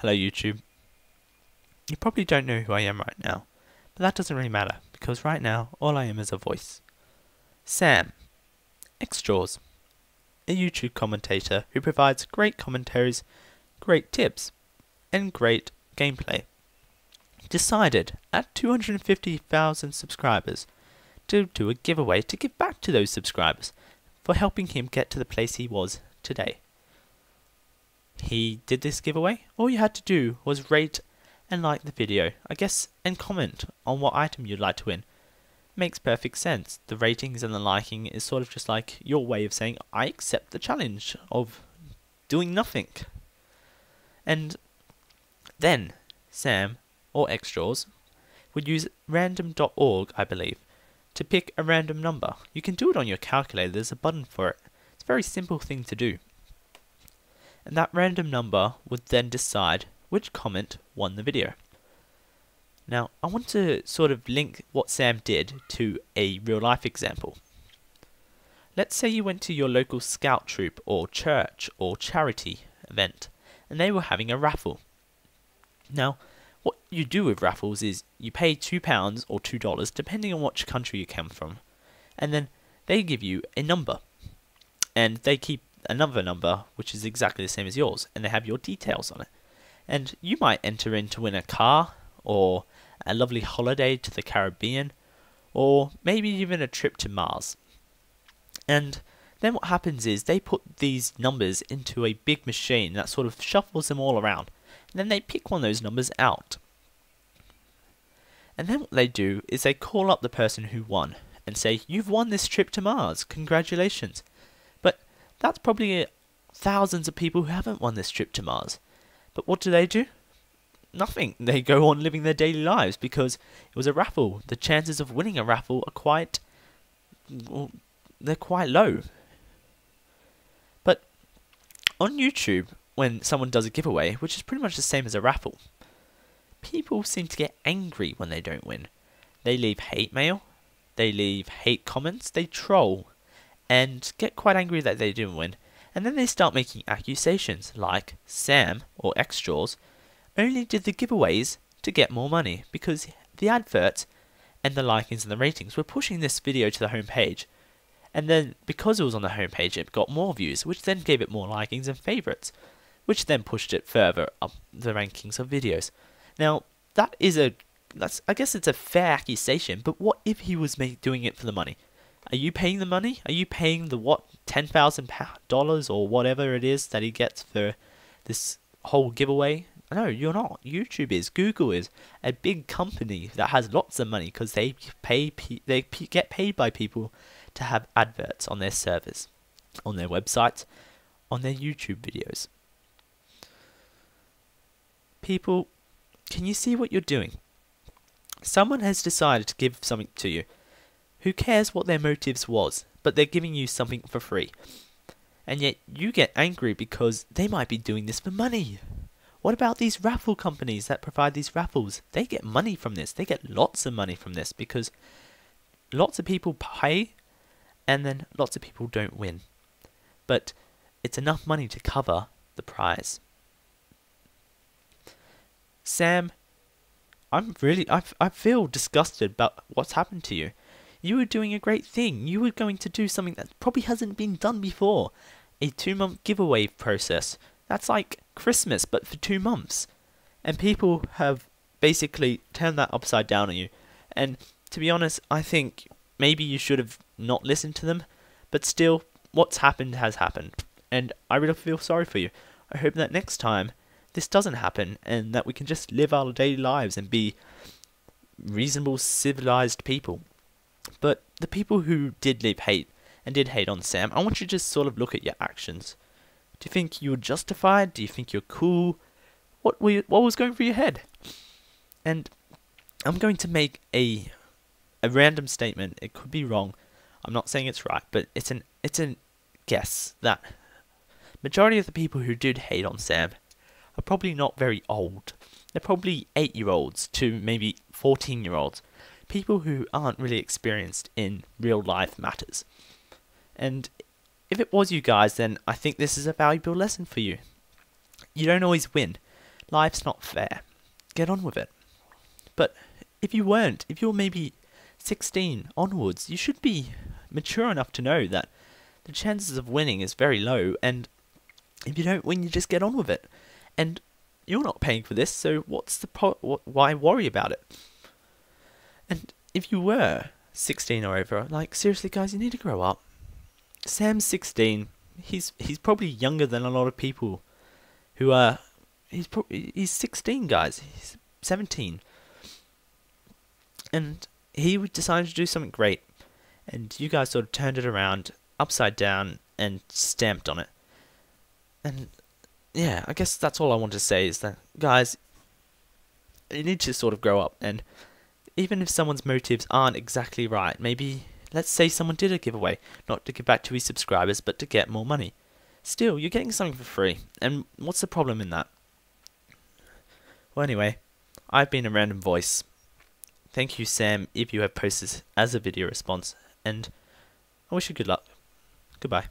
Hello YouTube. You probably don't know who I am right now, but that doesn't really matter, because right now all I am is a voice. Sam, xJawz's, a YouTube commentator who provides great commentaries, great tips, and great gameplay, decided at 250,000 subscribers to do a giveaway to give back to those subscribers for helping him get to the place he was today. He did this giveaway. All you had to do was rate and like the video, I guess, and comment on what item you'd like to win. Makes perfect sense. The ratings and the liking is sort of just like your way of saying, I accept the challenge of doing nothing. And then Sam, or xJawz's, would use random.org, I believe, to pick a random number. You can do it on your calculator, there's a button for it. It's a very simple thing to do. And that random number would then decide which comment won the video. Now, I want to sort of link what Sam did to a real life example. Let's say you went to your local scout troop or church or charity event and they were having a raffle. Now, what you do with raffles is you pay £2 or $2 depending on which country you come from, and then they give you a number and they keep another number which is exactly the same as yours, and they have your details on it. And you might enter in to win a car, or a lovely holiday to the Caribbean, or maybe even a trip to Mars. And then what happens is they put these numbers into a big machine that sort of shuffles them all around, and then they pick one of those numbers out. And then what they do is they call up the person who won and say, you've won this trip to Mars, congratulations. But that's probably thousands of people who haven't won this trip to Mars. But what do? Nothing. They go on living their daily lives because it was a raffle. The chances of winning a raffle are quite low. But on YouTube, when someone does a giveaway, which is pretty much the same as a raffle, people seem to get angry when they don't win. They leave hate mail, they leave hate comments, they troll, and get quite angry that they didn't win. And then they start making accusations like Sam, or xJawz's, only did the giveaways to get more money because the adverts and the likings and the ratings were pushing this video to the homepage. And then because it was on the homepage, it got more views, which then gave it more likings and favorites, which then pushed it further up the rankings of videos. Now, I guess it's a fair accusation, but what if he was doing it for the money? Are you paying the money? Are you paying the $10,000 or whatever it is that he gets for this whole giveaway? No, you're not. YouTube is. Google is a big company that has lots of money because they get paid by people to have adverts on their servers, on their websites, on their YouTube videos. People, can you see what you're doing? Someone has decided to give something to you. Who cares what their motives was, but they're giving you something for free. And yet you get angry because they might be doing this for money. What about these raffle companies that provide these raffles? They get money from this. They get lots of money from this because lots of people pay and then lots of people don't win. But it's enough money to cover the prize. Sam, I feel disgusted about what's happened to you. You were doing a great thing. You were going to do something that probably hasn't been done before. A 2-month giveaway process. That's like Christmas, but for 2 months. And people have basically turned that upside down on you. And to be honest, I think maybe you should have not listened to them. But still, what's happened has happened. And I really feel sorry for you. I hope that next time this doesn't happen and that we can just live our daily lives and be reasonable, civilized people. But the people who did leave hate and did hate on Sam, I want you to just sort of look at your actions. Do you think you were justified? Do you think you're cool? What was going through your head? And I'm going to make a random statement. It could be wrong. I'm not saying it's right, but it's a guess that majority of the people who did hate on Sam are probably not very old. They're probably 8-year-olds to maybe 14-year-olds. People who aren't really experienced in real life matters. And if it was you guys, then I think this is a valuable lesson for you. You don't always win. Life's not fair. Get on with it. But if you weren't, if you're maybe 16 onwards, you should be mature enough to know that the chances of winning is very low, and if you don't win, you just get on with it. And you're not paying for this, so what's the why worry about it? And if you were 16 or over, like, seriously guys, you need to grow up. Sam's 16. He's probably younger than a lot of people who are. He's 16, guys. He's 17. And he decided to do something great. And you guys sort of turned it around, upside down, and stamped on it. And yeah, I guess that's all I want to say is that, guys, you need to sort of grow up. And even if someone's motives aren't exactly right, maybe, let's say someone did a giveaway, not to give back to his subscribers, but to get more money. Still, you're getting something for free. And what's the problem in that? Well, anyway, I've been a random voice. Thank you, Sam, if you have posted as a video response, and I wish you good luck. Goodbye.